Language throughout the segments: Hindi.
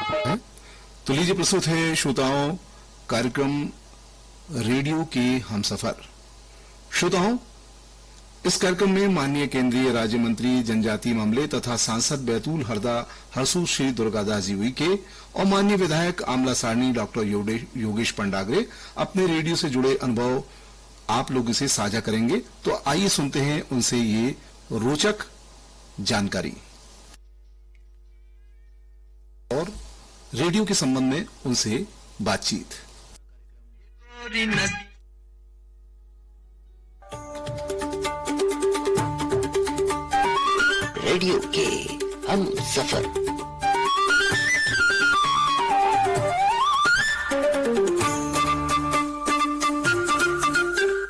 तो लीजिए प्रस्तुत है श्रोताओं कार्यक्रम रेडियो के हमसफर। श्रोताओं, इस कार्यक्रम में माननीय केंद्रीय राज्य मंत्री जनजातीय मामले तथा सांसद बैतूल हरदा हरसूद श्री दुर्गादास जी उइके और माननीय विधायक आमला सारणी डॉक्टर योगेश पंडागरे अपने रेडियो से जुड़े अनुभव आप लोगों से साझा करेंगे। तो आइए सुनते हैं उनसे ये रोचक जानकारी और रेडियो के संबंध में उनसे बातचीत। रेडियो के हम सफर।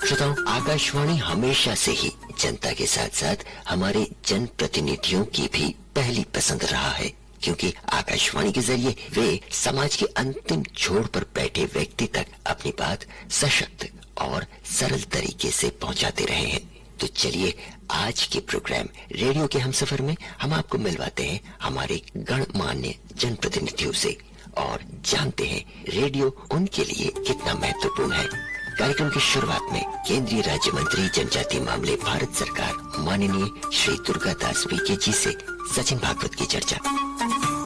श्रोताओं, आकाशवाणी हमेशा से ही जनता के साथ साथ हमारे जनप्रतिनिधियों की भी पहली पसंद रहा है, क्योंकि आकाशवाणी के जरिए वे समाज के अंतिम छोर पर बैठे व्यक्ति तक अपनी बात सशक्त और सरल तरीके से पहुंचाते रहे हैं। तो चलिए आज के प्रोग्राम रेडियो के हमसफर में हम आपको मिलवाते हैं हमारे गणमान्य जनप्रतिनिधियों से और जानते हैं रेडियो उनके लिए कितना महत्वपूर्ण है। कार्यक्रम की शुरुआत में केंद्रीय राज्य मंत्री जनजातीय मामले भारत सरकार माननीय श्री दुर्गादास उइके जी से सचिन भागवत की चर्चा।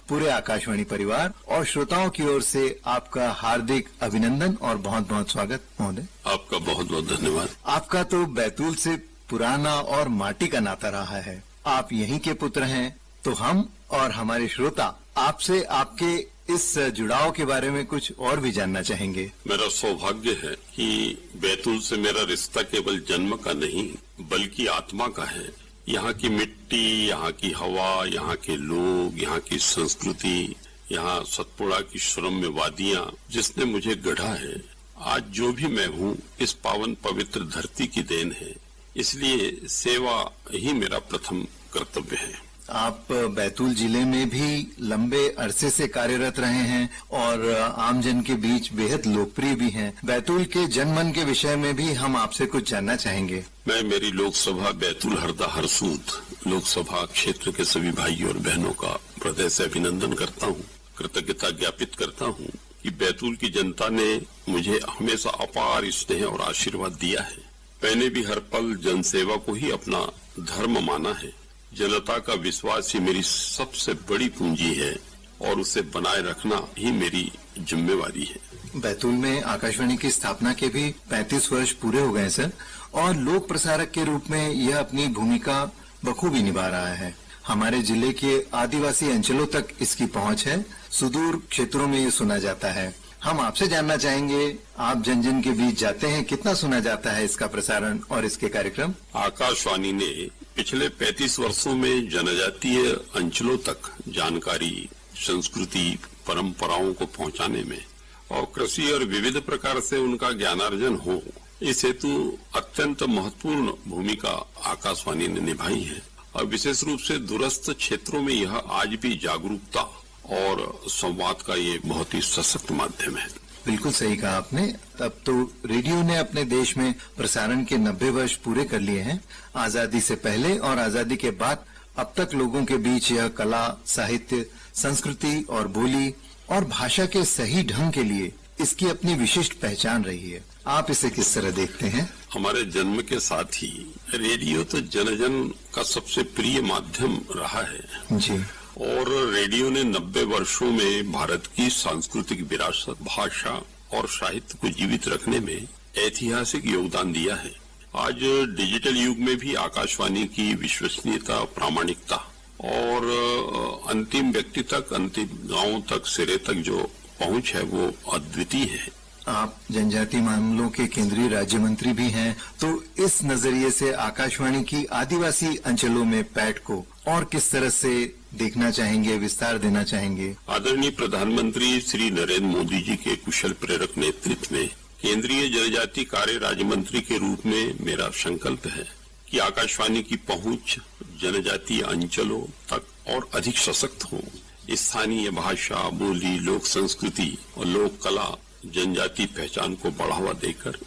पूरे आकाशवाणी परिवार और श्रोताओं की ओर से आपका हार्दिक अभिनंदन और बहुत बहुत स्वागत महोदय। आपका बहुत बहुत धन्यवाद। आपका तो बैतूल से पुराना और माटी का नाता रहा है। आप यहीं के पुत्र हैं, तो हम और हमारे श्रोता आपसे आपके इस जुड़ाव के बारे में कुछ और भी जानना चाहेंगे। मेरा सौभाग्य है कि बैतूल से मेरा रिश्ता केवल जन्म का नहीं बल्कि आत्मा का है। यहाँ की मिट्टी, यहाँ की हवा, यहाँ के लोग, यहाँ की संस्कृति, यहाँ सतपुड़ा की श्रम्य वादियाँ जिसने मुझे गढ़ा है। आज जो भी मैं हूँ इस पावन पवित्र धरती की देन है, इसलिए सेवा ही मेरा प्रथम कर्तव्य है। आप बैतूल जिले में भी लंबे अरसे से कार्यरत रहे हैं और आमजन के बीच बेहद लोकप्रिय भी हैं। बैतूल के जनमन के विषय में भी हम आपसे कुछ जानना चाहेंगे। मैं मेरी लोकसभा बैतूल हरदा हरसूद लोकसभा क्षेत्र के सभी भाइयों और बहनों का हृदय से अभिनंदन करता हूँ, कृतज्ञता ज्ञापित करता हूँ कि बैतूल की जनता ने मुझे हमेशा अपार स्नेह और आशीर्वाद दिया है। मैंने भी हर पल जनसेवा को ही अपना धर्म माना है। जनता का विश्वास ही मेरी सबसे बड़ी पूंजी है और उसे बनाए रखना ही मेरी जिम्मेवारी है। बैतूल में आकाशवाणी की स्थापना के भी 35 वर्ष पूरे हो गए सर, और लोक प्रसारक के रूप में यह अपनी भूमिका बखूबी निभा रहा है। हमारे जिले के आदिवासी अंचलों तक इसकी पहुंच है, सुदूर क्षेत्रों में ये सुना जाता है। हम आपसे जानना चाहेंगे, आप जन जन के बीच जाते हैं, कितना सुना जाता है इसका प्रसारण और इसके कार्यक्रम? आकाशवाणी ने पिछले 35 वर्षों में जनजातीय अंचलों तक जानकारी, संस्कृति, परंपराओं को पहुंचाने में और कृषि और विविध प्रकार से उनका ज्ञानार्जन हो, इस हेतु अत्यंत महत्वपूर्ण भूमिका आकाशवाणी ने निभाई है। और विशेष रूप से दूरस्थ क्षेत्रों में यह आज भी जागरूकता और संवाद का ये बहुत ही सशक्त माध्यम है। बिल्कुल सही कहा आपने। अब तो रेडियो ने अपने देश में प्रसारण के 90 वर्ष पूरे कर लिए हैं। आजादी से पहले और आजादी के बाद अब तक लोगों के बीच यह कला, साहित्य, संस्कृति और बोली और भाषा के सही ढंग के लिए इसकी अपनी विशिष्ट पहचान रही है। आप इसे किस तरह देखते हैं? हमारे जन्म के साथ ही रेडियो तो जन जन का सबसे प्रिय माध्यम रहा है जी, और रेडियो ने 90 वर्षों में भारत की सांस्कृतिक विरासत, भाषा और साहित्य को जीवित रखने में ऐतिहासिक योगदान दिया है। आज डिजिटल युग में भी आकाशवाणी की विश्वसनीयता, प्रामाणिकता और अंतिम व्यक्ति तक, अंतिम गांव तक, सिरे तक जो पहुंच है वो अद्वितीय है। आप जनजातीय मामलों के केंद्रीय राज्य मंत्री भी हैं, तो इस नजरिए से आकाशवाणी की आदिवासी अंचलों में पैठ को और किस तरह से देखना चाहेंगे, विस्तार देना चाहेंगे? आदरणीय प्रधानमंत्री श्री नरेंद्र मोदी जी के कुशल प्रेरक नेतृत्व में केंद्रीय जनजातीय कार्य राज्य मंत्री के रूप में मेरा संकल्प है कि आकाशवाणी की पहुंच जनजातीय अंचलों तक और अधिक सशक्त हो। स्थानीय भाषा, बोली, लोक संस्कृति और लोक कला, जनजातीय पहचान को बढ़ावा देकर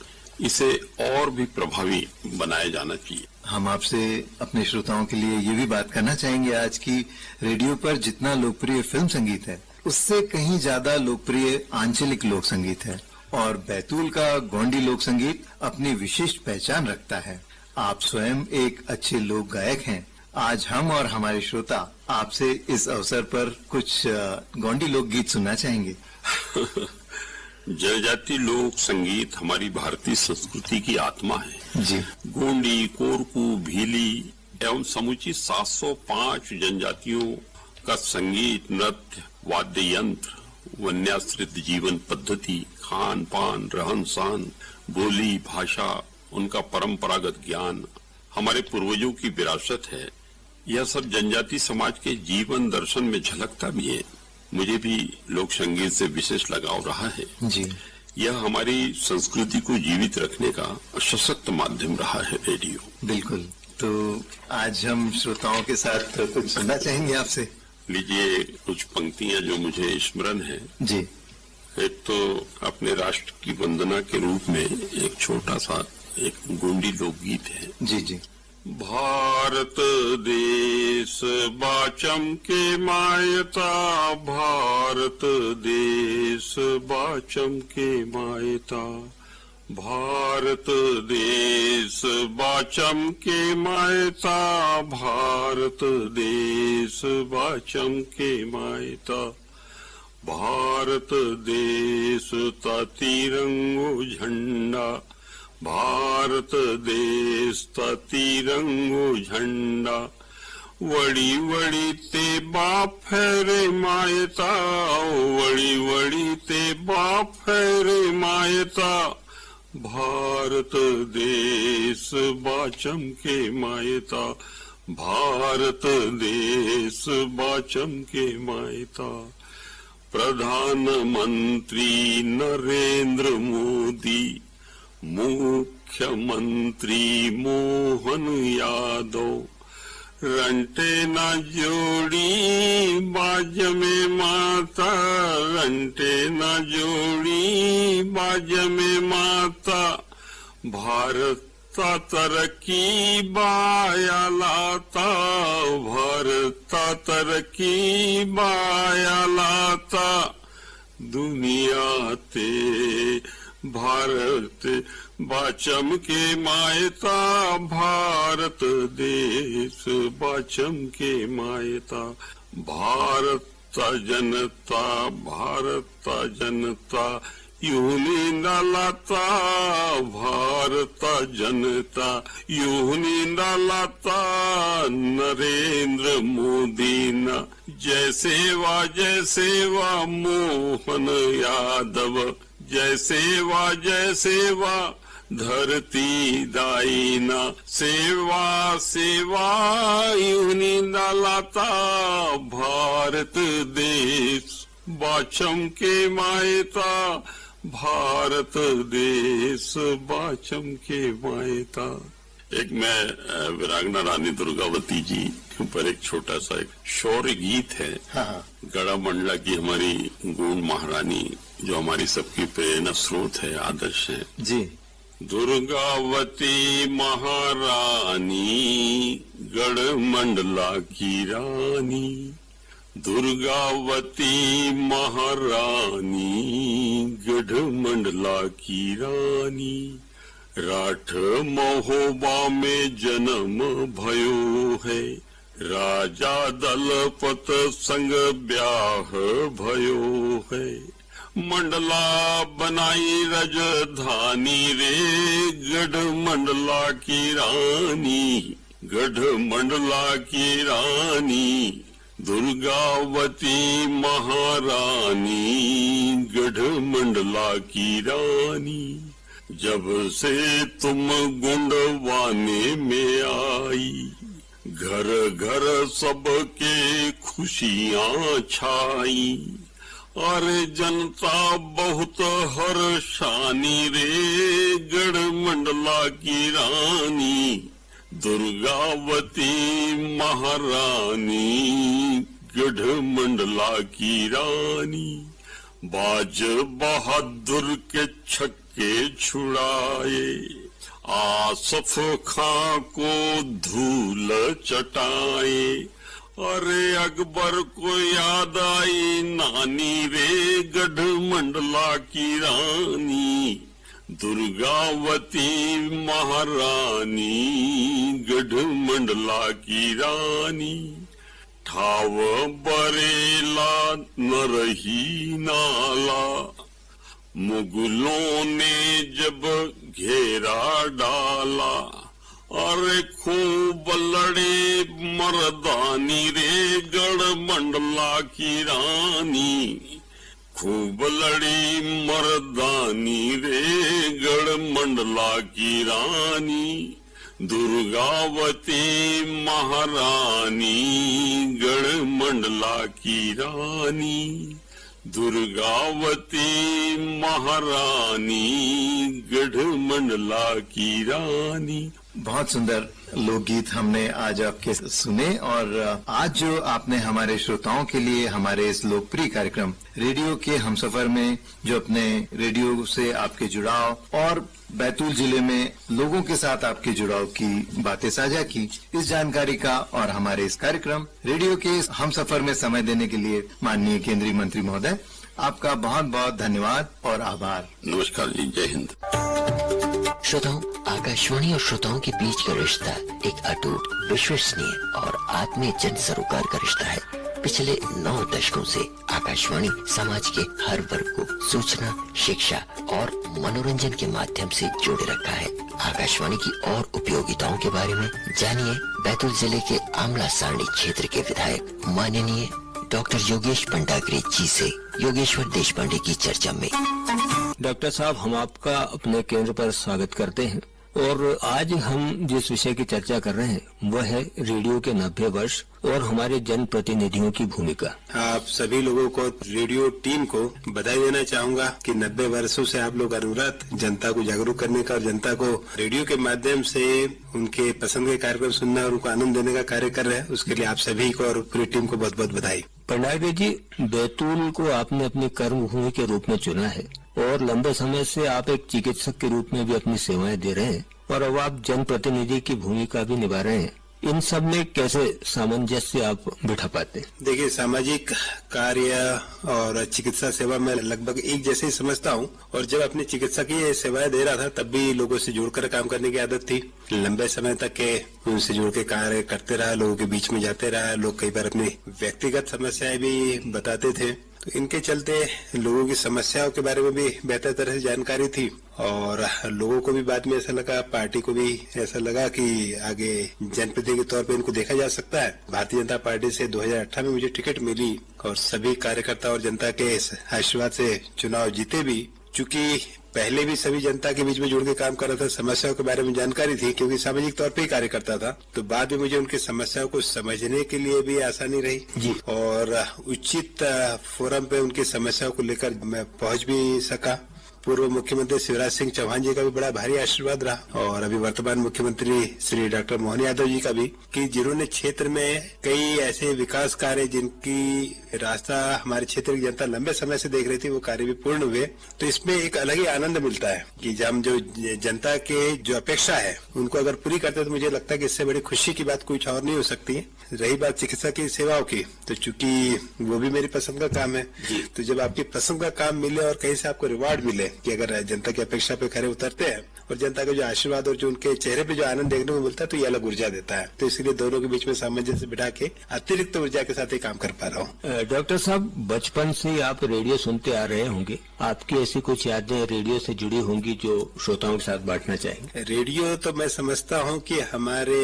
इसे और भी प्रभावी बनाया जाना चाहिए। हम आपसे अपने श्रोताओं के लिए ये भी बात करना चाहेंगे, आज की रेडियो पर जितना लोकप्रिय फिल्म संगीत है उससे कहीं ज्यादा लोकप्रिय आंचलिक लोक संगीत है और बैतूल का गोंडी लोक संगीत अपनी विशिष्ट पहचान रखता है। आप स्वयं एक अच्छे लोक गायक हैं। आज हम और हमारे श्रोता आपसे इस अवसर पर कुछ गोंडी लोकगीत सुनना चाहेंगे। जनजाति लोक संगीत हमारी भारतीय संस्कृति की आत्मा है। जी। गोंडी, कोरकू, भीली एवं समुची 705 जनजातियों का संगीत, नृत्य, वाद्य यंत्र, वन्याश्रित जीवन पद्धति, खान पान, रहन सहन, बोली, भाषा, उनका परंपरागत ज्ञान हमारे पूर्वजों की विरासत है। यह सब जनजाति समाज के जीवन दर्शन में झलकता भी है। मुझे भी लोक संगीत से विशेष लगाव रहा है। जी। यह हमारी संस्कृति को जीवित रखने का सशक्त माध्यम रहा है रेडियो। बिल्कुल। तो आज हम श्रोताओं के साथ कुछ सुनना चाहेंगे आपसे। लीजिए कुछ पंक्तियां जो मुझे स्मरण है। जी। एक तो अपने राष्ट्र की वंदना के रूप में एक छोटा सा एक गोंडी लोकगीत है। जी जी। भारत देश बाचम के मायता, भारत देश बाचम के मायता, भारत देश बाचम के मायता, भारत देश बाचम के मायता, भारत देश ता तिरंगो झंडा, भारत देश ता तिरंगो झंडा, वड़ी वड़ी ते बाप है रे मायता, वड़ी वड़ी ते बाप है रे मायता, भारत देश बाचम के मायता, भारत देश बाचम के मायता। प्रधानमंत्री नरेंद्र मोदी, मुख्यमंत्री मोहन यादव, रंटे न जोड़ी बाज में माता, रंटे न जोड़ी बाज में माता, भारत तरक्की बाया लाता, भारत तरक्की बाया लाता, दुनिया ते भारत बाचम के मायता, भारत देश बाचम के मायता, भारत जनता, भारत जनता यूनी नलाता, भारत जनता यूनी नलाता, नरेंद्र मोदी न जय सेवा मोहन यादव, जय सेवा धरती दाईना, सेवा सेवा यूनी नलाता, भारत देश बाचम के मायता, भारत देश बाचम के मायता। एक मैं वीरांगना रानी दुर्गावती जी के ऊपर एक छोटा सा एक शौर्य गीत है। हाँ। गढ़ा मंडला की हमारी गोंड महारानी जो हमारी सबकी प्रेरणा स्रोत है, आदर्श है। जी। दुर्गावती महारानी गढ़ मंडला की रानी, दुर्गावती महारानी गढ़ मंडला की रानी, राठ महोबा में जन्म भयो है, राजा दलपत संग ब्याह भयो है, मंडला बनाई राजधानी रे, गढ़ मंडला की रानी, गढ़ मंडला की रानी, दुर्गावती महारानी गढ़ मंडला की रानी, जब से तुम गुंडवाने में आई, घर घर सबके खुशियां छाई, अरे जनता बहुत हर्षानी रे, गढ़ मंडला की रानी, दुर्गावती महारानी गढ़ मंडला की रानी, बाज बहादुर के छक्के छुड़ाए, आसफ खां को धूल चटाए, अरे अकबर को याद आई नानी रे गढ़ मंडला की रानी, दुर्गावती महारानी गढ़ मंडला की रानी। ठाव बरेला न रही नाला, मुगलों ने जब घेरा डाला। अरे खूब लड़े मर्दानी रे गढ़ मंडला की रानी, खूब लड़ी मर्दानी रे गढ़ मंडला की रानी। दुर्गावती महारानी गढ़ मंडला की रानी, दुर्गावती महारानी गढ़ मंडला की रानी। बहुत सुंदर लोकगीत हमने आज आपके सुने, और आज जो आपने हमारे श्रोताओं के लिए हमारे इस लोकप्रिय कार्यक्रम रेडियो के हमसफर में जो अपने रेडियो से आपके जुड़ाव और बैतूल जिले में लोगों के साथ आपके जुड़ाव की बातें साझा की, इस जानकारी का और हमारे इस कार्यक्रम रेडियो के हमसफर में समय देने के लिए माननीय केंद्रीय मंत्री महोदय, आपका बहुत बहुत धन्यवाद और आभार। नमस्कार जी, जय हिंद। श्रोताओं, आकाशवाणी और श्रोताओं के बीच का रिश्ता एक अटूट, विश्वसनीय और आत्मीय जन सरोकार का रिश्ता है। पिछले 9 दशकों से आकाशवाणी समाज के हर वर्ग को सूचना, शिक्षा और मनोरंजन के माध्यम से जोड़े रखा है। आकाशवाणी की और उपयोगिताओं के बारे में जानिए बैतूल जिले के आमला सारणी क्षेत्र के विधायक माननीय डॉक्टर योगेश पंडाग्रे जी से योगेश्वर देशपांडे की चर्चा में। डॉक्टर साहब, हम आपका अपने केंद्र पर स्वागत करते हैं, और आज हम जिस विषय की चर्चा कर रहे हैं वह है रेडियो के 90 वर्ष और हमारे जन प्रतिनिधियों की भूमिका। आप सभी लोगों को, रेडियो टीम को बधाई देना चाहूंगा कि 90 वर्षों से आप लोग अनवरत जनता को जागरूक करने का और जनता को रेडियो के माध्यम से उनके पसंद के कार्यक्रम सुनना और उनको आनंद देने का कार्य कर रहे हैं। उसके लिए आप सभी को और पूरी टीम को बहुत बहुत बधाई। पंडाग्रे जी, बैतूल को आपने अपनी कर्मभूमि के रूप में चुना है और लंबे समय से आप एक चिकित्सक के रूप में भी अपनी सेवाएं दे रहे हैं, और अब आप जनप्रतिनिधि की भूमिका भी निभा रहे हैं। इन सब में कैसे सामंजस्य आप बिठा पाते हैं? देखिए, सामाजिक कार्य और चिकित्सा सेवा में लगभग एक जैसे ही समझता हूँ, और जब अपनी चिकित्सा की सेवाएं दे रहा था तब भी लोगों से जुड़कर काम करने की आदत थी। लंबे समय तक के उनसे जुड़ के कार्य करते रहा, लोगों के बीच में जाते रहा। लोग कई बार अपनी व्यक्तिगत समस्याएं भी बताते थे, तो इनके चलते लोगों की समस्याओं के बारे में भी बेहतर तरह से जानकारी थी, और लोगों को भी बाद में ऐसा लगा, पार्टी को भी ऐसा लगा कि आगे जनप्रतिनिधि के तौर पे इनको देखा जा सकता है। भारतीय जनता पार्टी से 2018 में मुझे टिकट मिली और सभी कार्यकर्ता और जनता के आशीर्वाद से चुनाव जीते भी। चूंकि पहले भी सभी जनता के बीच में जुड़ के काम कर रहा था, समस्याओं के बारे में जानकारी थी, क्योंकि सामाजिक तौर पे ही कार्य करता था, तो बाद में मुझे उनकी समस्याओं को समझने के लिए भी आसानी रही जी, और उचित फोरम पे उनकी समस्याओं को लेकर मैं पहुंच भी सका। पूर्व मुख्यमंत्री शिवराज सिंह चौहान जी का भी बड़ा भारी आशीर्वाद रहा, और अभी वर्तमान मुख्यमंत्री श्री डॉक्टर मोहन यादव जी का भी, कि जिन्होंने क्षेत्र में कई ऐसे विकास कार्य जिनकी रास्ता हमारे क्षेत्र की जनता लंबे समय से देख रही थी, वो कार्य भी पूर्ण हुए। तो इसमें एक अलग ही आनंद मिलता है कि हम जो जनता के जो अपेक्षा है उनको अगर पूरी करते हैं, तो मुझे लगता है कि इससे बड़ी खुशी की बात कुछ और नहीं हो सकती है। रही बात चिकित्सा की सेवाओं की, तो चूंकि वो भी मेरी पसंद का काम है, तो जब आपकी पसंद का काम मिले और कहीं से आपको रिवार्ड मिले कि अगर जनता की अपेक्षा पे खरे उतरते हैं और जनता का जो आशीर्वाद और जो उनके चेहरे पे जो आनंद देखने को मिलता है, तो ये अलग ऊर्जा देता है। तो इसलिए दोनों के बीच में सामंजस्य बिठा के अतिरिक्त ऊर्जा के साथ ही काम कर पा रहा हूँ। डॉक्टर साहब, बचपन से आप रेडियो सुनते आ रहे होंगे, आपकी ऐसी कुछ यादें रेडियो से जुड़ी होंगी जो श्रोताओं के साथ बांटना चाहेंगे? रेडियो तो मैं समझता हूँ कि हमारे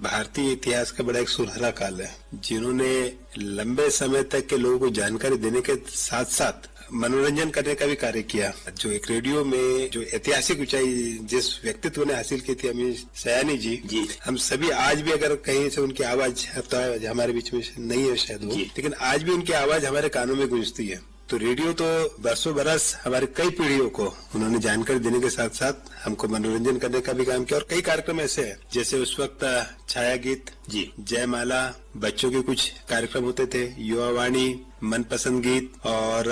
भारतीय इतिहास का बड़ा एक सुनहरा काल है, जिन्होंने लंबे समय तक के लोगों को जानकारी देने के साथ साथ मनोरंजन करने का भी कार्य किया। जो एक रेडियो में जो ऐतिहासिक ऊंचाई जिस व्यक्तित्व ने हासिल की थी, अमीर सयानी जी, हम सभी आज भी अगर कहीं से उनकी आवाज तो हमारे बीच में नहीं है शायद वो, लेकिन आज भी उनकी आवाज हमारे कानों में गूंजती है। तो रेडियो तो बरसों बरस हमारे कई पीढ़ियों को उन्होंने जानकारी देने के साथ साथ हमको मनोरंजन करने का भी काम किया, और कई कार्यक्रम ऐसे हैं जैसे उस वक्त छाया गीत जी। जयमाला, बच्चों के कुछ कार्यक्रम होते थे, युवा वाणी, मनपसंद गीत और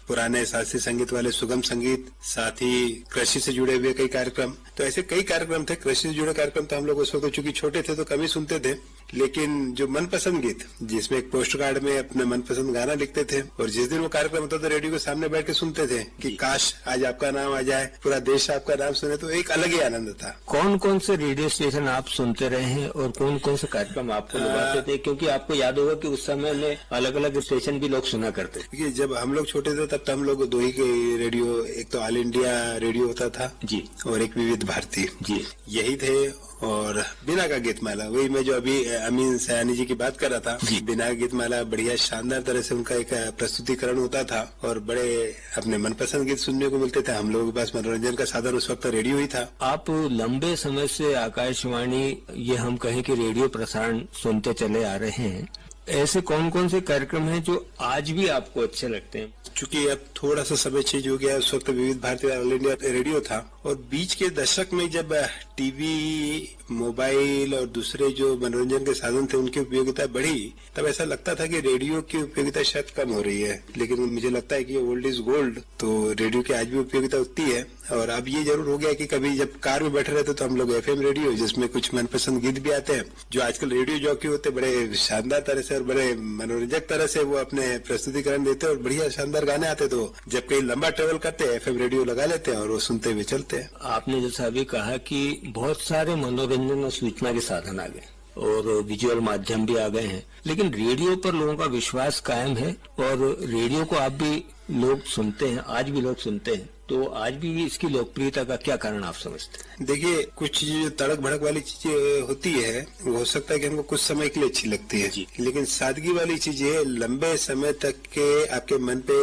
पुराने शास्त्रीय संगीत वाले सुगम संगीत, साथ ही कृषि से जुड़े हुए कई कार्यक्रम। तो ऐसे कई कार्यक्रम थे। कृषि से जुड़े कार्यक्रम तो हम लोग उस वक्त चूंकि छोटे थे तो कम ही सुनते थे, लेकिन जो मनपसंद गीत, जिसमें एक पोस्ट कार्ड में अपने मनपसंद गाना लिखते थे और जिस दिन वो कार्यक्रम होता था रेडियो के सामने बैठ के सुनते थे कि काश आज आपका नाम आ जाए, पूरा देश आपका नाम सुने, तो एक अलग ही आनंद था। कौन कौन से रेडियो स्टेशन आप सुनते रहे हैं और कौन कौन से कार्यक्रम आपको लगाते थे? क्योंकि आपको याद होगा कि उस समय में अलग अलग स्टेशन भी लोग सुना करते थे। जब हम लोग छोटे थे तब तो हम लोग दो ही के रेडियो, एक तो ऑल इंडिया रेडियो होता था जी, और एक विविध भारती जी, यही थे। और बिना का गीतमाला, वही मैं जो अभी अमीन सयानी जी की बात कर रहा था, बिना का गीतमाला बढ़िया शानदार तरह से उनका एक प्रस्तुतिकरण होता था और बड़े अपने मनपसंद गीत सुनने को मिलते थे। हम लोगों के पास मनोरंजन का साधन उस वक्त रेडियो ही था। आप लंबे समय से आकाशवाणी, ये हम कहें कि रेडियो प्रसारण सुनते चले आ रहे हैं। ऐसे कौन कौन से कार्यक्रम हैं जो आज भी आपको अच्छे लगते हैं? चूंकि अब थोड़ा सा समय चेंज हो गया, उस वक्त विविध भारती ऑल इंडिया रेडियो था और बीच के दशक में जब टीवी, मोबाइल और दूसरे जो मनोरंजन के साधन थे उनकी उपयोगिता बढ़ी, तब ऐसा लगता था कि रेडियो की उपयोगिता शायद कम हो रही है। लेकिन मुझे लगता है कि ओल्ड इज गोल्ड, तो रेडियो की आज भी उपयोगिता उतनी है। और अब ये जरूर हो गया कि कभी जब कार में बैठे रहते तो हम लोग एफएम रेडियो, जिसमें कुछ मनपसंद गीत भी आते हैं, जो आजकल रेडियो जॉकी होते बड़े शानदार तरह से और बड़े मनोरंजक तरह से वो अपने प्रस्तुतिकरण देते और बढ़िया शानदार गाने आते। तो जब कहीं लंबा ट्रेवल करते हैं एफएम रेडियो लगा लेते हैं और वो सुनते हुए चलते हैं। आपने जैसा अभी कहा कि बहुत सारे मनोरंजन और सूचना के साधन आ गए और विजुअल माध्यम भी आ गए हैं, लेकिन रेडियो पर लोगों का विश्वास कायम है और रेडियो को आप भी लोग सुनते हैं, आज भी लोग सुनते हैं। तो आज भी इसकी लोकप्रियता का क्या कारण आप समझते हैं? देखिए, कुछ चीजें तड़क भड़क वाली चीजें होती है, वो हो सकता है कि हमको कुछ समय के लिए अच्छी लगती है, लेकिन सादगी वाली चीजें लंबे समय तक के आपके मन पे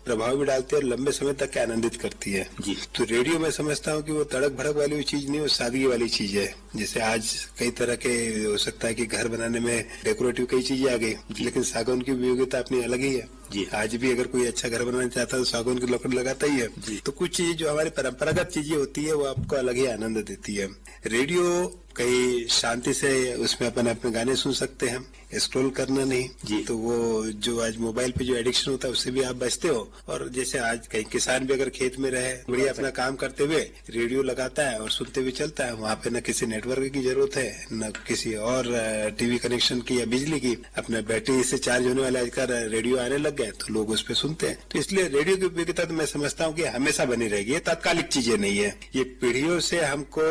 प्रभाव भी डालती है और लंबे समय तक के आनंदित करती है जी। तो रेडियो मैं समझता हूँ कि वो तड़क भड़क वाली चीज नहीं, वो सादगी वाली चीज है। जैसे आज कई तरह के हो सकता है कि घर बनाने में डेकोरेटिव कई चीजें आ गई, लेकिन सागौन की उपयोगिता अपनी अलग ही है जी। आज भी अगर कोई अच्छा घर बनाना चाहता है तो सागौन की लकड़ी लगाता ही है जी। तो कुछ चीजें जो हमारी परंपरागत चीजें होती है वो आपको अलग ही आनंद देती है। रेडियो कहीं शांति से उसमें अपन अपने गाने सुन सकते हैं, स्क्रॉल करना नहीं जी। तो वो जो आज मोबाइल पे जो एडिक्शन होता है उससे भी आप बचते हो। और जैसे आज कहीं किसान भी अगर खेत में रहे, बढ़िया अपना काम करते हुए रेडियो लगाता है और सुनते हुए चलता है, वहाँ पे न किसी नेटवर्क की जरूरत है न किसी और टीवी कनेक्शन की या बिजली की। अपना बैटरी से चार्ज होने वाला आजकल रेडियो आने लग गए तो लोग उस पर सुनते हैं। तो इसलिए रेडियो की उपयोगिता तो मैं समझता हूँ कि हमेशा बनी रहेगी। ये तात्कालिक चीजें नहीं है, ये पीढ़ियों से हमको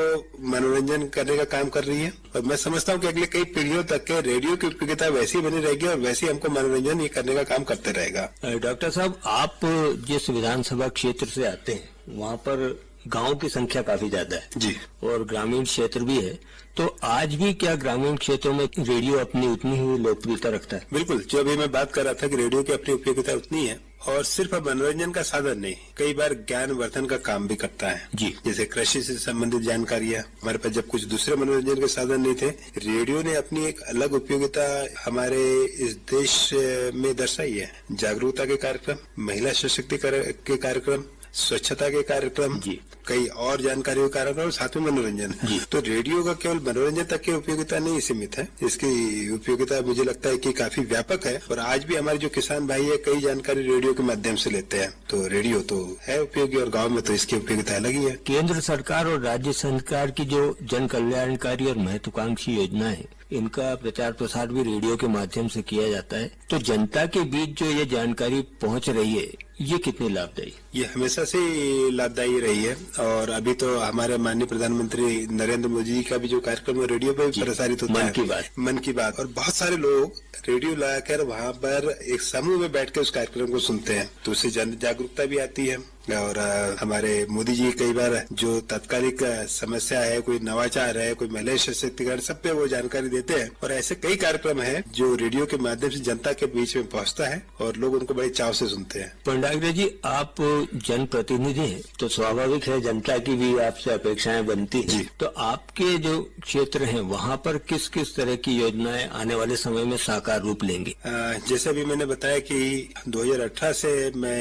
मनोरंजन करने का काम कर रही है और मैं समझता हूँ कि अगले कई पीढ़ियों तक के रेडियो की उपयोगिता वैसी बनी रहेगी और वैसे हमको मनोरंजन ये करने का काम करते रहेगा। डॉक्टर साहब, आप जिस विधानसभा क्षेत्र से आते हैं वहाँ पर गांव की संख्या काफी ज्यादा है जी और ग्रामीण क्षेत्र भी है, तो आज भी क्या ग्रामीण क्षेत्रों में रेडियो अपनी उतनी ही लोकप्रियता रखता है? बिल्कुल, जो अभी मैं बात कर रहा था कि रेडियो की अपनी उपयोगिता उतनी है और सिर्फ मनोरंजन का साधन नहीं, कई बार ज्ञान वर्धन का काम भी करता है जी। जैसे कृषि से संबंधित जानकारियां, हमारे पास जब कुछ दूसरे मनोरंजन के साधन नहीं थे, रेडियो ने अपनी एक अलग उपयोगिता हमारे इस देश में दर्शाई है। जागरूकता के कार्यक्रम, महिला सशक्तिकरण के कार्यक्रम, स्वच्छता के कार्यक्रम जी, कई और जानकारियों के कार्यक्रम, साथ में मनोरंजन। तो रेडियो का केवल मनोरंजन तक की उपयोगिता नहीं सीमित है, इसकी उपयोगिता मुझे लगता है कि काफी व्यापक है और आज भी हमारे जो किसान भाई है कई जानकारी रेडियो के माध्यम से लेते हैं। तो रेडियो तो है उपयोगी और गाँव में तो इसकी उपयोगिता अलग ही है। केंद्र सरकार और राज्य सरकार की जो जन कल्याणकारी और महत्वाकांक्षी योजना है, इनका प्रचार प्रसार भी रेडियो के माध्यम से किया जाता है। तो जनता के बीच जो ये जानकारी पहुंच रही है, ये कितनी लाभदायी? ये हमेशा से लाभदायी रही है और अभी तो हमारे माननीय प्रधानमंत्री नरेंद्र मोदी जी का भी जो कार्यक्रम है रेडियो पे प्रसारित होता है, मन की बात। और बहुत सारे लोग रेडियो लगाकर वहाँ पर एक समूह में बैठ कर उस कार्यक्रम को सुनते हैं, तो उससे जन जागरूकता भी आती है। और हमारे मोदी जी कई बार जो तात्कालिक समस्या है, कोई नवाचार है, कोई महिला सशक्तिकरण, सब पे वो जानकारी देते हैं। और ऐसे कई कार्यक्रम है जो रेडियो के माध्यम से जनता के बीच में पहुंचता है और लोग उनको बड़े चाव से सुनते हैं। पंडाग्रे जी, आप जनप्रतिनिधि हैं तो स्वाभाविक है जनता की भी आपसे अपेक्षाएं बनती हैं। तो आपके जो क्षेत्र हैं वहाँ पर किस किस तरह की योजनाएं आने वाले समय में साकार रूप लेंगी? जैसे अभी मैंने बताया कि 2018 से मैं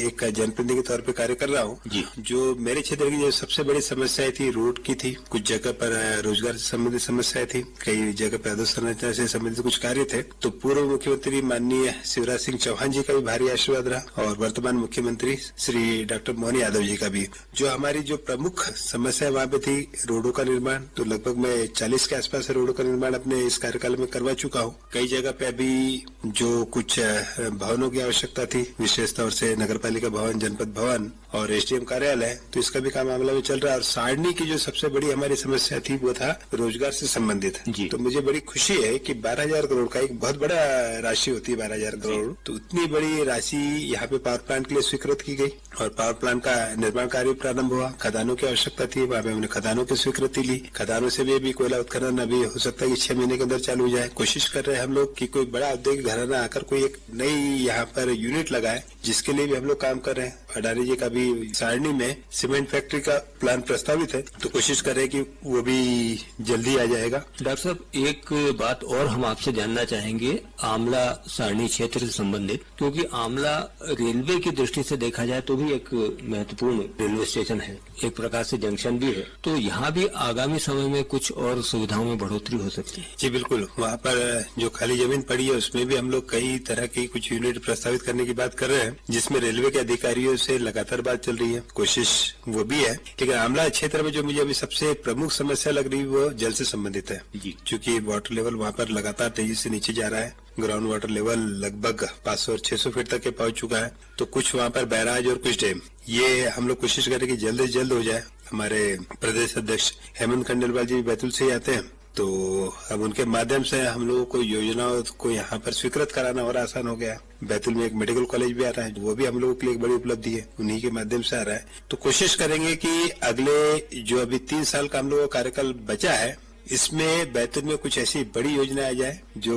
एक जनप्रतिनिधि के तौर तौर पे कार्य कर रहा हूँ। जो मेरे क्षेत्र की जो सबसे बड़ी समस्या थी रोड की थी, कुछ जगह पर रोजगार से संबंधित समस्याएं थी, कई जगह पर अधोसंरचना से संबंधित कुछ कार्य थे। तो पूर्व मुख्यमंत्री माननीय शिवराज सिंह चौहान जी का भी भारी आशीर्वाद रहा और वर्तमान मुख्यमंत्री श्री डॉक्टर मोहन यादव जी का भी। जो हमारी जो प्रमुख समस्या वहाँ पे थी रोडों का निर्माण, तो लगभग मैं 40 के आसपास रोडों का निर्माण अपने इस कार्यकाल में करवा चुका हूँ। कई जगह पे अभी जो कुछ भवनों की आवश्यकता थी, विशेष तौर से नगरपालिका भवन, जनपद भवन और एसडीएम कार्यालय, तो इसका भी काम मामला में चल रहा है। और सारणी की जो सबसे बड़ी हमारी समस्या थी वो था रोजगार से संबंधित। तो मुझे बड़ी खुशी है कि 12,000 करोड़ का एक बहुत बड़ा राशि होती है 12,000 करोड़, तो उतनी बड़ी राशि यहाँ पे पावर प्लांट के लिए स्वीकृत की गई और पावर प्लांट का निर्माण कार्य प्रारंभ हुआ। खदानों की आवश्यकता थी, वहाँ पे हमने खदानों की स्वीकृति ली। खदानों से भी कोयला उत्खनन अभी हो सकता है कि 6 महीने के अंदर चालू हो जाए। कोशिश कर रहे हैं हम लोग कि कोई बड़ा औद्योगिक घराना आकर कोई एक नई यहाँ पर यूनिट लगाए, जिसके लिए भी हम लोग काम कर रहे हैं। अडानी जी का भी सारणी में सीमेंट फैक्ट्री का प्लान प्रस्तावित है, तो कोशिश कर रहे हैं कि वो भी जल्दी आ जाएगा। डॉक्टर साहब, एक बात और हम आपसे जानना चाहेंगे आमला सारणी क्षेत्र से संबंधित, क्योंकि आमला रेलवे की दृष्टि से देखा जाए तो भी एक महत्वपूर्ण रेलवे स्टेशन है, एक प्रकार से जंक्शन भी है। तो यहाँ भी आगामी समय में कुछ और सुविधाओं में बढ़ोतरी हो सकती है? जी बिल्कुल, वहाँ पर जो खाली जमीन पड़ी है उसमें भी हम लोग कई तरह की कुछ यूनिट प्रस्तावित करने की बात कर रहे हैं, जिसमें रेलवे के अधिकारियों से लगातार बात चल रही है, कोशिश वो भी है। लेकिन आमला क्षेत्र में जो मुझे अभी सबसे प्रमुख समस्या लग रही है वो जल से संबंधित है, क्योंकि वाटर लेवल वहाँ पर लगातार तेजी से नीचे जा रहा है। ग्राउंड वाटर लेवल लगभग 500 और 600 फीट तक के पहुंच चुका है। तो कुछ वहाँ पर बैराज और कुछ डैम, ये हम लोग कोशिश करें कि जल्द से जल्द हो जाए। हमारे प्रदेश अध्यक्ष हेमंत खंडेलवाल जी बैतूल से ही आते हैं, तो अब उनके माध्यम से हम लोगों को योजनाओं को यहाँ पर स्वीकृत कराना और आसान हो गया। बैतूल में एक मेडिकल कॉलेज भी आ रहा है, वो भी हम लोगों के लिए एक बड़ी उपलब्धि है, उन्हीं के माध्यम से आ रहा है। तो कोशिश करेंगे कि अगले जो अभी 3 साल का हम लोगों का कार्यकाल बचा है, इसमें बैतूल में कुछ ऐसी बड़ी योजना आ जाए जो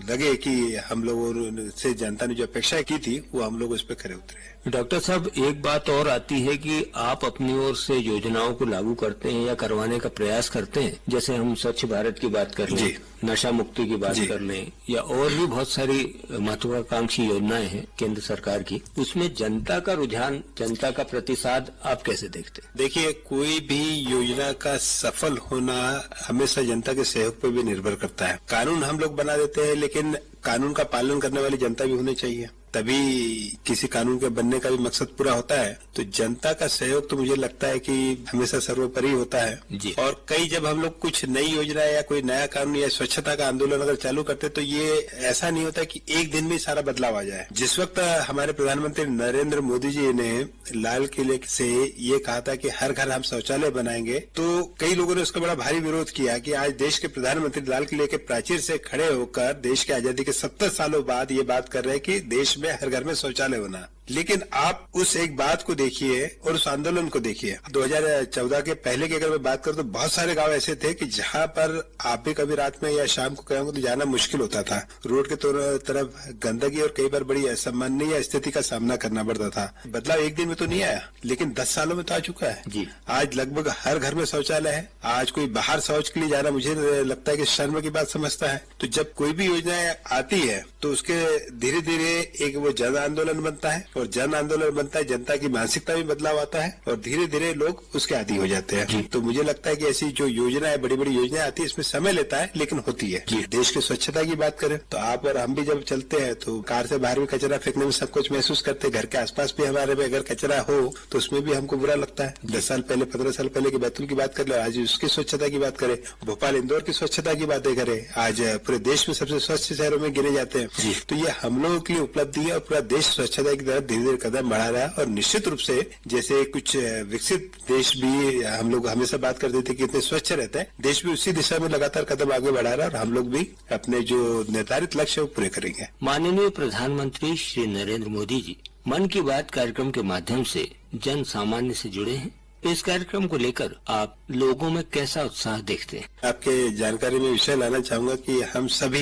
लगे कि हम लोगों से जनता ने जो अपेक्षा की थी वो हम लोग उस पर खरे उतरे। डॉक्टर साहब, एक बात और आती है कि आप अपनी ओर से योजनाओं को लागू करते हैं या करवाने का प्रयास करते हैं। जैसे हम स्वच्छ भारत की बात कर लें, नशा मुक्ति की बात कर लें, या और भी बहुत सारी महत्वाकांक्षी योजनाएं हैं केंद्र सरकार की, उसमें जनता का रुझान, जनता का प्रतिसाद आप कैसे देखते हैं? देखिए, कोई भी योजना का सफल होना हमेशा जनता के सहयोग पर भी निर्भर करता है। कानून हम लोग बना देते हैं, लेकिन कानून का पालन करने वाली जनता भी होनी चाहिए, तभी किसी कानून के बनने का भी मकसद पूरा होता है। तो जनता का सहयोग तो मुझे लगता है कि हमेशा सर्वोपरि होता है। और कई जब हम लोग कुछ नई योजना या कोई नया कानून या स्वच्छता का आंदोलन अगर चालू करते तो ये ऐसा नहीं होता कि एक दिन में सारा बदलाव आ जाए। जिस वक्त हमारे प्रधानमंत्री नरेंद्र मोदी जी ने लाल किले से ये कहा था कि हर घर हम शौचालय बनाएंगे, तो कई लोगों ने उसका बड़ा भारी विरोध किया कि आज देश के प्रधानमंत्री लाल किले के प्राचीर से खड़े होकर देश की आजादी के 70 सालों बाद ये बात कर रहे हैं कि देश में हर घर में शौचालय होना। लेकिन आप उस एक बात को देखिए और उस आंदोलन को देखिए। 2014 के पहले की अगर मैं बात करूं तो बहुत सारे गांव ऐसे थे कि जहां पर आप भी कभी रात में या शाम को कहेंगे तो जाना मुश्किल होता था। रोड के तरफ गंदगी और कई बार बड़ी असम्माननीय स्थिति का सामना करना पड़ता था। बदलाव एक दिन में तो नहीं आया, लेकिन 10 सालों में तो आ चुका है। आज लगभग हर घर में शौचालय है। आज कोई बाहर शौच के लिए जाना मुझे लगता है कि शर्म की बात समझता है। तो जब कोई भी योजना आती है तो उसके धीरे धीरे एक वो जन आंदोलन बनता है, और जन आंदोलन बनता है, जनता की मानसिकता में बदलाव आता है और धीरे धीरे लोग उसके आदी हो जाते हैं। तो मुझे लगता है कि ऐसी जो योजनाएं, बड़ी बड़ी योजनाएं आती है, इसमें समय लेता है लेकिन होती है। देश की स्वच्छता की बात करें तो आप और हम भी जब चलते हैं तो कार से बाहर भी कचरा फेंकने में सब कुछ महसूस करते हैं। घर के आसपास भी हमारे में अगर कचरा हो तो उसमें भी हमको बुरा लगता है। 10 साल पहले, 15 साल पहले की बैतूल की बात कर ले, आज उसकी स्वच्छता की बात करें, भोपाल इंदौर की स्वच्छता की बातें करें, आज पूरे देश में सबसे स्वच्छ शहरों में गिने जाते हैं। तो ये हम लोगों के लिए उपलब्धि है और पूरा देश स्वच्छता की तरफ धीरे धीरे कदम बढ़ा रहा है। और निश्चित रूप से जैसे कुछ विकसित देश भी हम लोग हमेशा बात करते थे कि इतने स्वच्छ रहते हैं, देश भी उसी दिशा में लगातार कदम आगे बढ़ा रहा है और हम लोग भी अपने जो निर्धारित लक्ष्य वो पूरे करेंगे। माननीय प्रधानमंत्री श्री नरेंद्र मोदी जी मन की बात कार्यक्रम के माध्यम से जन सामान्य से जुड़े हैं। इस कार्यक्रम को लेकर आप लोगों में कैसा उत्साह देखते हैं? आपके जानकारी में विषय लाना चाहूंगा कि हम सभी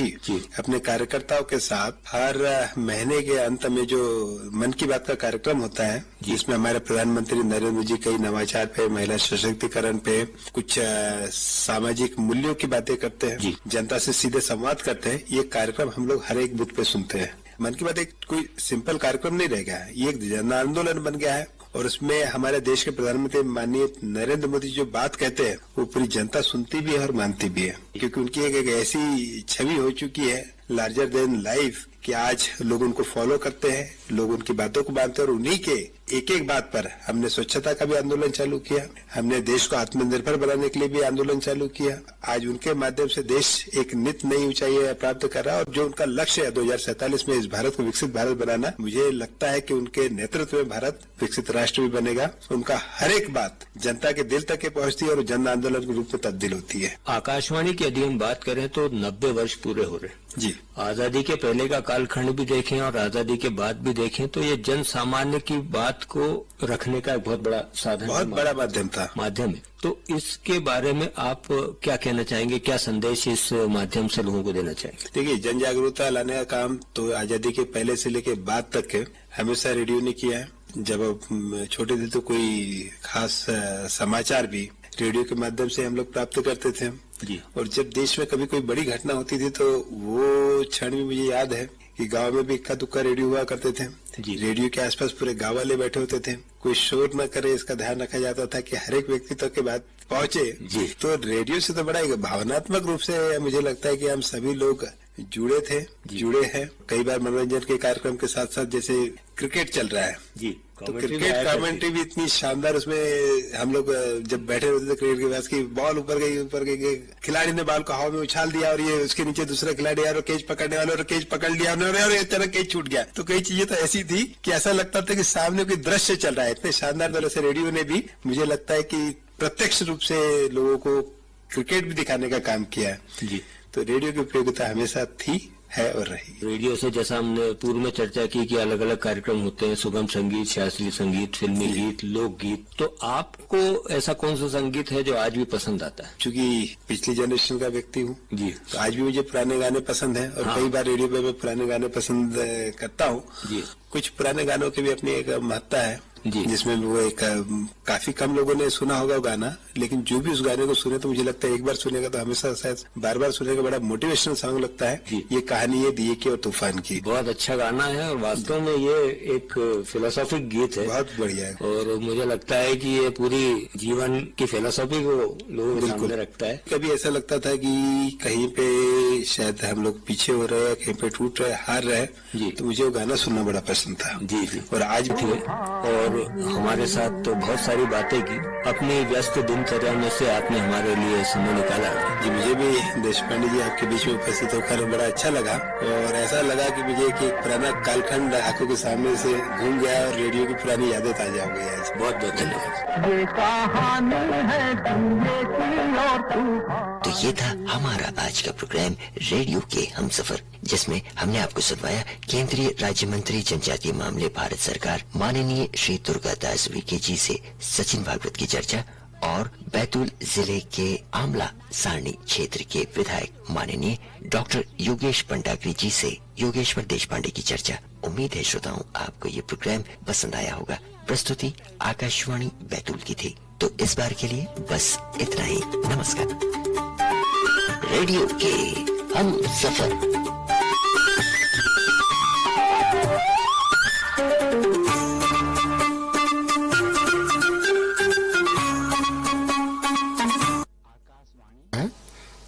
अपने कार्यकर्ताओं के साथ हर महीने के अंत में जो मन की बात का कार्यक्रम होता है, जिसमें हमारे प्रधानमंत्री नरेंद्र मोदी कई नवाचार पे, महिला सशक्तिकरण पे, कुछ सामाजिक मूल्यों की बातें करते हैं, जनता से सीधे संवाद करते हैं। ये कार्यक्रम हम लोग हर एक बूथ पे सुनते हैं मन की बात एक कोई सिंपल कार्यक्रम नहीं रह गया है, ये एक जन आंदोलन बन गया है और उसमें हमारे देश के प्रधानमंत्री माननीय नरेंद्र मोदी जो बात कहते हैं वो पूरी जनता सुनती भी है और मानती भी है, क्योंकि उनकी एक ऐसी छवि हो चुकी है लार्जर देन लाइफ कि आज लोग उनको फॉलो करते हैं, लोग उनकी बातों को मानते हैं और उन्हीं के एक एक बात पर हमने स्वच्छता का भी आंदोलन चालू किया, हमने देश को आत्मनिर्भर बनाने के लिए भी आंदोलन चालू किया। आज उनके माध्यम से देश एक नित नई ऊंचाई प्राप्त कर रहा है और जो उनका लक्ष्य है 2047 में इस भारत को विकसित भारत बनाना, मुझे लगता है कि उनके नेतृत्व में भारत विकसित राष्ट्र भी बनेगा। उनका हर एक बात जनता के दिल तक पहुंचती है और जन आंदोलन के रूप में तब्दील होती है। आकाशवाणी की यदि हम बात करें तो 90 वर्ष पूरे हो रहे जी। आजादी के पहले का कालखंड भी देखें और आजादी के बाद भी देखें तो ये जन सामान्य की बात को रखने का एक बहुत बड़ा साधन, बहुत बड़ा माध्यम है। तो इसके बारे में आप क्या कहना चाहेंगे, क्या संदेश इस माध्यम से लोगों को देना चाहेंगे? देखिए, जन जागरूकता लाने का काम तो आजादी के पहले से लेके बाद तक के हमेशा रेडियो ने किया है। जब हम छोटे थे तो कोई खास समाचार भी रेडियो के माध्यम से हम लोग प्राप्त करते थे जी। और जब देश में कभी कोई बड़ी घटना होती थी तो वो क्षण भी मुझे याद है कि गांव में भी इक्का दुक्का रेडियो हुआ करते थे जी। रेडियो के आसपास पूरे गांव वाले बैठे होते थे, कोई शोर न करे इसका ध्यान रखा जाता था कि हर एक व्यक्ति तक के बात पहुंचे जी। तो रेडियो से तो बड़ा एक भावनात्मक रूप से मुझे लगता है कि हम सभी लोग जुड़े हैं। कई बार मनोरंजन के कार्यक्रम के साथ साथ जैसे क्रिकेट चल रहा है जी, तो क्रिकेट कमेंट्री भी इतनी शानदार, उसमें हम लोग जब बैठे होते थे क्रिकेट के पास की बॉल ऊपर गई, खिलाड़ी ने बॉल को हवा में उछाल दिया और ये उसके नीचे दूसरा खिलाड़ी आया और कैच पकड़ने वाले और कैच पकड़ लिया और एक तरह कैच छूट गया। तो कई चीजें तो ऐसी थी कि ऐसा लगता था कि सामने कोई दृश्य चल रहा है। इतने शानदार तरह से रेडियो ने भी मुझे लगता है कि प्रत्यक्ष रूप से लोगों को क्रिकेट भी दिखाने का काम किया है जी। तो रेडियो की उपयोगिता हमेशा थी, है और रही। रेडियो से जैसा हमने पूर्व में चर्चा की कि अलग अलग कार्यक्रम होते हैं, सुगम संगीत, शास्त्रीय संगीत, फिल्मी गीत, लोकगीत, तो आपको ऐसा कौन सा संगीत है जो आज भी पसंद आता है? चूंकि पिछली जनरेशन का व्यक्ति हूँ जी, तो आज भी मुझे पुराने गाने पसंद हैं और कई बार रेडियो पे मैं पुराने गाने पसंद करता हूँ जी। कुछ पुराने गानों की भी अपनी एक महत्ता है जी। जिसमें वो एक काफी कम लोगों ने सुना होगा वो गाना, लेकिन जो भी उस गाने को सुने तो मुझे लगता है एक बार सुनेगा तो हमेशा शायद बार बार सुनेगा, बड़ा मोटिवेशनल सॉन्ग लगता है। ये कहानी है दिए की और तूफान की। बहुत अच्छा गाना है और वास्तव में ये एक फिलोसॉफिक गीत है, बहुत बढ़िया है और मुझे लगता है कि ये पूरी जीवन की फिलोसॉफी को लोगों के सामने रखता है। कभी ऐसा लगता था कि कहीं पे शायद हम लोग पीछे हो रहे हैं, कहीं पे टूट रहे, हार रहे जी। तो मुझे वो गाना सुनना बड़ा पसंद था जी जी। और आज भी। और हमारे साथ तो बहुत सारी बातें की, अपनी व्यस्त दिनचर्या में से आपने हमारे लिए समय निकाला। जी, मुझे भी देशपांडे जी आपके बीच में उपस्थित होकर बड़ा अच्छा लगा और ऐसा लगा कि मुझे कि पुराना कालखंड आंखों के सामने से घूम गया और रेडियो की पुरानी यादें ताजा हो गई आज। बहुत बहुत धन्यवाद। ये कहानी है दुनिया की और तूफान। तो ये था हमारा आज का प्रोग्राम रेडियो के हमसफर, जिसमें हमने आपको सुनवाया केंद्रीय राज्य मंत्री जनजातीय मामले भारत सरकार माननीय श्री दुर्गादास वीके जी से सचिन भागवत की चर्चा और बैतूल जिले के आमला सारणी क्षेत्र के विधायक माननीय डॉक्टर योगेश पंडाग्री जी से योगेश्वर देशपांडे की चर्चा। उम्मीद है श्रोताओं आपको ये प्रोग्राम पसंद आया होगा। प्रस्तुति आकाशवाणी बैतूल की थी। तो इस बार के लिए बस इतना ही। नमस्कार। रेडियो के हम सफर।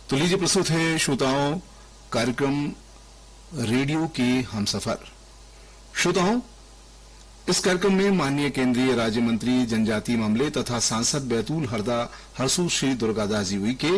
तो लीजिए प्रस्तुत है श्रोताओं कार्यक्रम रेडियो के हमसफर। श्रोताओं, इस कार्यक्रम में माननीय केंद्रीय राज्य मंत्री जनजातीय मामले तथा सांसद बैतूल हरदा हरसू श्री दुर्गादास जी उइके